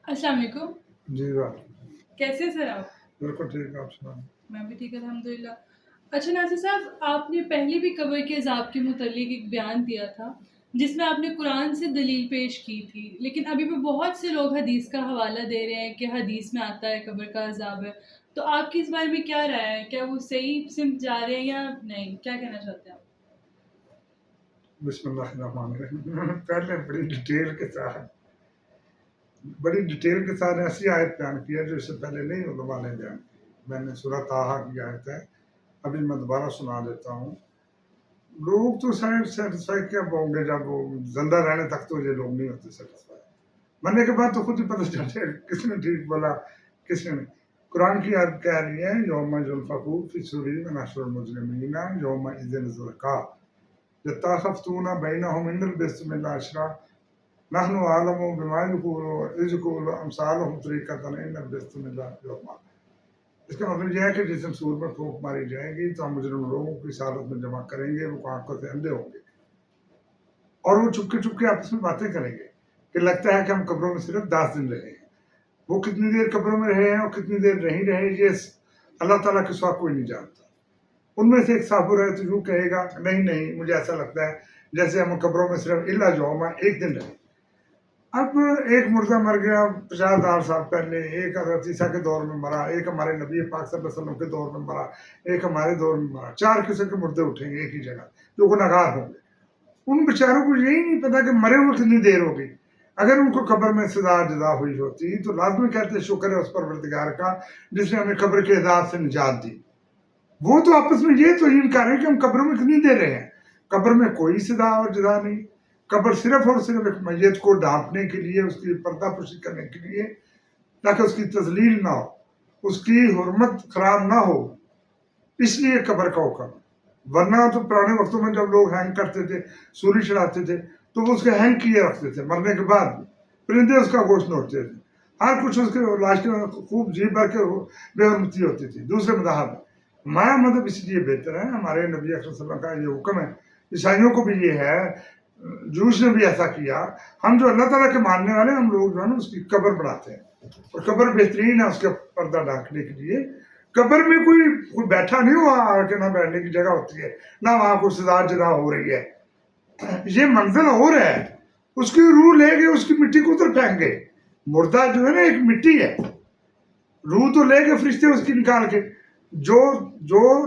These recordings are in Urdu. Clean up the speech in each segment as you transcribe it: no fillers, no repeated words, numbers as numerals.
السلام علیکم. جی بات کیسے ہیں سر آپ؟ بالکل ٹھیک ہے. آپ سنائیں. میں بھی ٹھیک الحمدللہ. اچھا ناصر صاحب، آپ نے پہلے بھی قبر کے عذاب کے متعلق ایک بیان دیا تھا جس میں آپ نے قرآن سے دلیل پیش کی تھی، لیکن ابھی بھی بہت سے لوگ حدیث کا حوالہ دے رہے ہیں کہ حدیث میں آتا ہے قبر کا عذاب ہے. تو آپ کی اس بارے میں کیا رائے ہے؟ کیا وہ صحیح سمت جا رہے ہیں یا نہیں؟ کیا کہنا چاہتے ہیں آپ؟ بسم اللہ الرحمن الرحیم. پہلے بڑی ڈیٹیل کے ساتھ ایسی آیت بیان کی ہے جو اس سے پہلے نہیں علماء نے بیان کی. میں نے سورہ طٰہٰ کی آیت ہے، ابھی میں دوبارہ سنا دیتا ہوں. لوگ تو شاید سیٹسفائی کب ہوں گے جب وہ زندہ رہنے تک تو یہ لوگ نہیں ہوتے سیٹسفائی. مرنے کے بعد تو خود ہی پتہ چل جائے گا کس نے ٹھیک بولا کس نے نہیں. قرآن کی آیت کہہ رہی ہے یوم ینفخ فی الصور ونحشر المجرمین یومئذ زرقا یتخافتون بینہم ان لبثتم الا عشرا نحن اعلم بما یقولون اذ یقول امثالهم طریقۃ ان لبثتم الا یوما. اس کا مطلب یہ ہے کہ جس دن سور میں پھونک ماری جائے گی تو ہم مجرم لوگوں کی حالت میں جمع کریں گے. وہ آنکھوں سے اندھے ہوں گے اور وہ چپ کے آپس میں باتیں کریں گے کہ لگتا ہے کہ ہم قبروں میں صرف 10 دن رہے ہیں. وہ کتنی دیر قبروں میں رہے ہیں اور کتنی دیر نہیں رہے یہ اللہ تعالیٰ کے سوا کوئی نہیں جانتا. ان میں سے ایک صاحب رہے تو یوں کہے گا نہیں مجھے ایسا لگتا ہے جیسے ہم قبروں میں صرف الا یوما ایک دن رہے. اب ایک مردہ مر گیا 50,000 سال پہلے، ایک حضرت عیسیٰ کے دور میں مرا، ایک ہمارے نبی پاک صلی اللہ علیہ وسلم کے دور میں مرا، ایک ہمارے دور میں مرا. 4 قسم کے مردے اٹھیں گے ایک ہی جگہ جو گناہگار ہوں گے. ان بیچاروں کو یہی نہیں پتا کہ مرے ہوئے کتنی دیر ہوگی. اگر ان کو قبر میں سزا جزا ہوئی ہوتی تو لازمی کہتے شکر ہے اس پروردگار کا جس نے ہمیں قبر کے عذاب سے نجات دی. وہ تو آپس میں یہ توہین کر رہے ہیں کہ ہم قبر میں کتنی دیر رہے ہیں. قبر میں کوئی سزا اور جزا نہیں. قبر صرف اور صرف ایک میت کو ڈھانپنے کے لیے، اس کی پردہ پوشی کرنے کے لیے، تاکہ اس کی تذلیل نہ ہو، اس کی حرمت خراب نہ ہو، اس لیے قبر کا حکم. ورنہ تو پرانے وقتوں میں جب لوگ ہینگ کرتے تھے، سولی چڑھاتے تھے تو وہ اس کے ہینگ کیے رکھتے تھے. مرنے کے بعد پرندے اس کا گوشت نوچتے تھے، ہر کچھ اس کے لاش کے خوب جی بھر کے بے حرمتی ہوتی تھی. دوسرے مذاہب میں ہمارا مذہب اس لیے بہتر ہے، ہمارے نبی اکرم صلی اللہ علیہ وسلم کا یہ حکم ہے. عیسائیوں کو بھی یہ ہے، جوش نے بھی ایسا کیا. ہم جو اللہ تعالیٰ کے ماننے والے ہم لوگ جو ہے نا اس کی قبر بناتے ہیں اور قبر بہترین ہے اس کا پردہ ڈھانکنے کے لیے. قبر میں کوئی بیٹھا نہیں ہوا آ کے، نہ بیٹھنے کی جگہ ہوتی ہے، نہ وہاں کوئی سزا جدا ہو رہی ہے. یہ منزل اور ہے. اس کی روح لے گئے، اس کی مٹی کو ادھر پھینک گئے. مردہ جو ہے نا ایک مٹی ہے، روح تو لے گئے فرشتے اس کی نکال کے. جو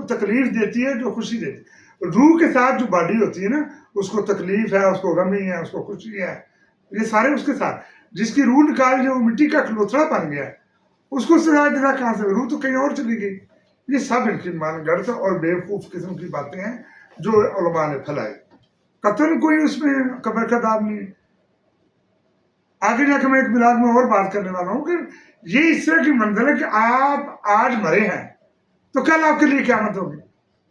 تکلیف دیتی ہے، جو خوشی دیتی ہے، روح کے ساتھ جو باڈی ہوتی ہے نا اس کو تکلیف ہے، اس کو غمی ہے، اس کو خوشی ہے، یہ سارے اس کے ساتھ. جس کی روح نکال جو مٹی کا کلوتھڑا بن گیا اس کو سزا جزا کہاں سے؟ روح تو کہیں اور چلی گئی. یہ سب ان کی مان گڑت اور بیوقوف قسم کی باتیں ہیں جو علماء نے پھیلائی. قطعاً کوئی اس میں قبر کا دام نہیں. آگے جا کے میں ایک بلاگ میں اور بات کرنے والا ہوں کہ یہ اس طرح کی منزل ہے کہ آپ آج مرے ہیں تو کل آپ کے لیے قیامت ہوگی.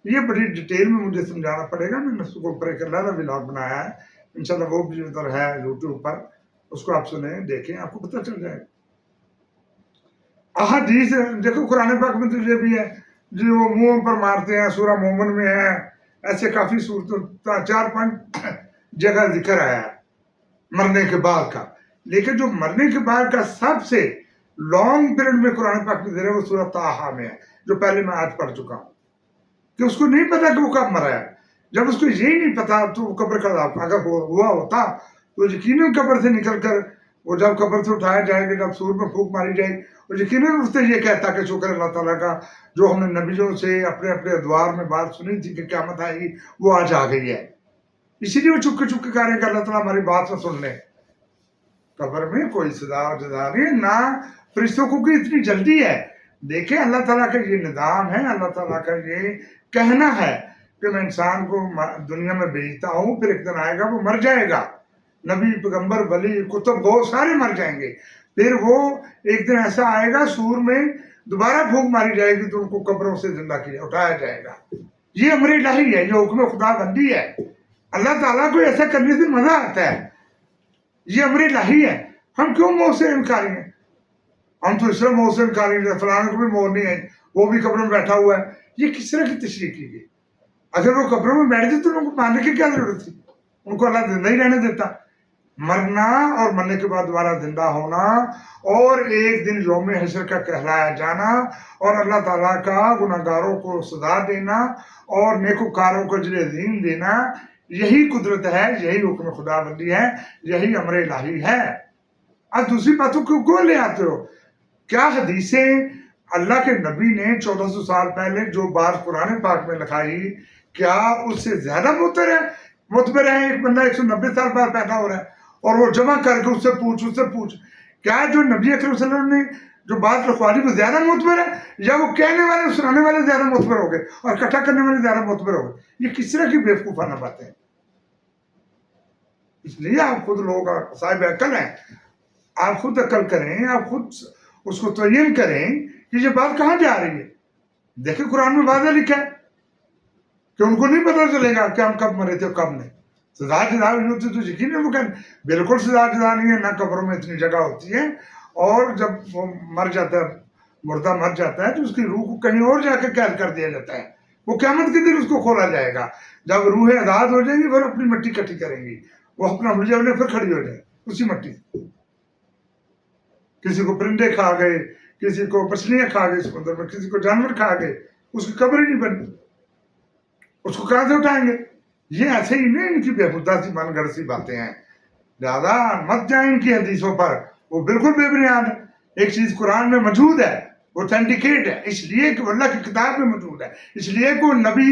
یہ بڑی ڈیٹیل میں مجھے سمجھانا پڑے گا. میں نے اس کو اوپر ایک علیحدہ بلاگ بنایا ہے، انشاءاللہ وہ بھی ادھر ہے یوٹیوب پر، اس کو آپ سنیں دیکھیں، آپ کو پتہ چل جائے گا. احادیث دیکھو قرآن پاک میں تو یہ بھی ہے جو وہ منہ پر مارتے ہیں. سورہ مومن میں ہے، ایسے کافی صورتوں 4-5 جگہ ذکر آیا ہے مرنے کے بعد کا. لیکن جو مرنے کے بعد کا سب سے لانگ پیریڈ میں قرآن پاک میں ذکر ہے وہ سورہ طٰہٰ میں ہے، جو پہلے میں آج پڑھ چکا ہوں. کہ اس کو نہیں پتا کہ وہ کب مرا ہے. جب اس کو یہی نہیں پتا تو قبر کا عذاب اگر ہوا ہوتا تو یقیناً قبر سے نکل کر وہ جب قبر سے اٹھایا جائے گا، جب سور میں پھونک ماری جائے گی، اور یقیناً اس سے یہ کہتا کہ شکر اللہ تعالیٰ کا جو ہم نے نبیوں سے اپنے ادوار میں بات سنی تھی کہ قیامت آئے گی وہ آج آ گئی ہے. اسی لیے وہ چپ کے کہہ رہے ہیں کہ اللہ تعالیٰ ہماری بات نہ سن لے. قبر میں کوئی سزا اور جزا نہیں، نہ فرشتوں کو کوئی اتنی جلدی ہے. دیکھیں اللہ تعالیٰ کا یہ نظام ہے، اللہ تعالیٰ کا یہ کہنا ہے کہ میں انسان کو دنیا میں بھیجتا ہوں، پھر ایک دن آئے گا وہ مر جائے گا. نبی پیغمبر ولی کتب وہ سارے مر جائیں گے. پھر وہ ایک دن ایسا آئے گا سور میں دوبارہ پھونک ماری جائے گی تو ان کو قبروں سے زندہ کیا اٹھایا جائے گا. یہ امر الہی ہے، یہ حکم خدا بندی ہے. اللہ تعالیٰ کو ایسا کرنے سے مزہ آتا ہے. یہ امر الہی ہے. ہم کیوں موت سے انکاری ہیں؟ ہم تو اس طرح موت سے انکاری ہیں فلانے کو بھی موت نہیں ہے، وہ بھی قبر میں بیٹھا ہوا ہے. یہ کس طرح کی تشریح کی گئی؟ اگر وہ قبروں میں بیٹھ جائے تو ان کو ماننے کی کیا ضرورت تھی؟ ان کو اللہ زندہ ہی رہنے دیتا. مرنا اور مرنے کے بعد دوبارہ زندہ ہونا اور ایک دن یوم حشر کا کہلایا جانا اور اللہ تعالیٰ کا گناہگاروں کو سزا دینا اور نیکوکاروں کو اجر عظیم دینا، یہی قدرت ہے، یہی حکم خدا بندی ہے، یہی امر الہی ہے۔ اب دوسری باتوں کو کیوں لے آتے ہو؟ کیا حدیثیں اللہ کے نبی نے 1400 سال پہلے جو بات قرآن پاک میں لکھائی، کیا اس سے زیادہ معتبر ہے؟ ایک بندہ 190 سال بعد پیدا ہو رہا ہے اور وہ جمع کر کے اس سے پوچھ کیا جو نبی اکرم صلی اللہ علیہ وسلم نے جو بات رکھوا لی وہ زیادہ معتبر ہے، یا وہ کہنے والے سنانے والے زیادہ معتبر ہو گئے اور اکٹھا کرنے والے زیادہ معتبر ہو گئے؟ یہ کس طرح کی بیوقوفانہ باتیں ہیں؟ اس لیے آپ خود لوگ صاحب عقل ہیں، آپ خود عقل کریں، آپ خود اس کو تعین کریں کہ یہ بات کہاں جا رہی ہے۔ دیکھیں قرآن میں واضح لکھا ہے کہ ان کو نہیں پتہ چلے گا کہ ہم کب مرے تھے اور کب نہیں۔ سزا جزا ہوئی ہوتی تو یقین ہے وہ کہ بالکل سزا جزا نہیں ہے، نہ قبروں میں اتنی جگہ ہوتی ہے، اور جب وہ مر جاتا ہے، مردہ مر جاتا ہے تو اس کی روح کو کہیں اور جا کے قید کر دیا جاتا ہے، وہ قیامت کے دن اس کو کھولا جائے گا، جب روحیں آزاد ہو جائیں گی پھر اپنی مٹی کٹھی کریں گی، وہ اپنا حلیہ لے پھر کھڑی ہو جائے اسی مٹی سے۔ کسی کو پرندے کھا گئے، کسی کو مچھلیاں کھا گئی سمندر میں، کسی کو جانور کھا گئے، اس کی قبر ہی نہیں بنی، اس کو کہاں سے اٹھائیں گے؟ یہ ایسے ہی نہیں، ان کی بےہودہ سی من گھڑت سی باتیں ہیں، زیادہ مت جائیں ان کی حدیثوں پر، وہ بالکل بے بنیاد ہے۔ ایک چیز قرآن میں موجود ہے، اوتھینٹیکیٹ ہے، اس لیے کہ اللہ کی کتاب میں موجود ہے، اس لیے کہ وہ نبی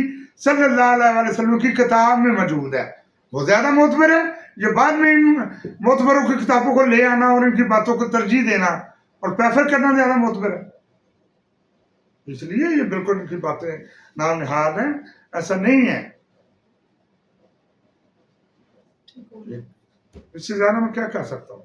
صلی اللہ علیہ وسلم کی کتاب میں موجود ہے، وہ زیادہ معتبر ہے۔ یہ بعد میں ان معتبروں کی کتابوں کو لے آنا اور ان کی باتوں کو ترجیح دینا اور پریفر کرنا زیادہ معتبر ہے۔ اس لیے یہ بالکل ان کی باتیں نام نہاد ہیں، ایسا نہیں ہے۔ اس سے زیادہ میں کیا کہہ سکتا ہوں؟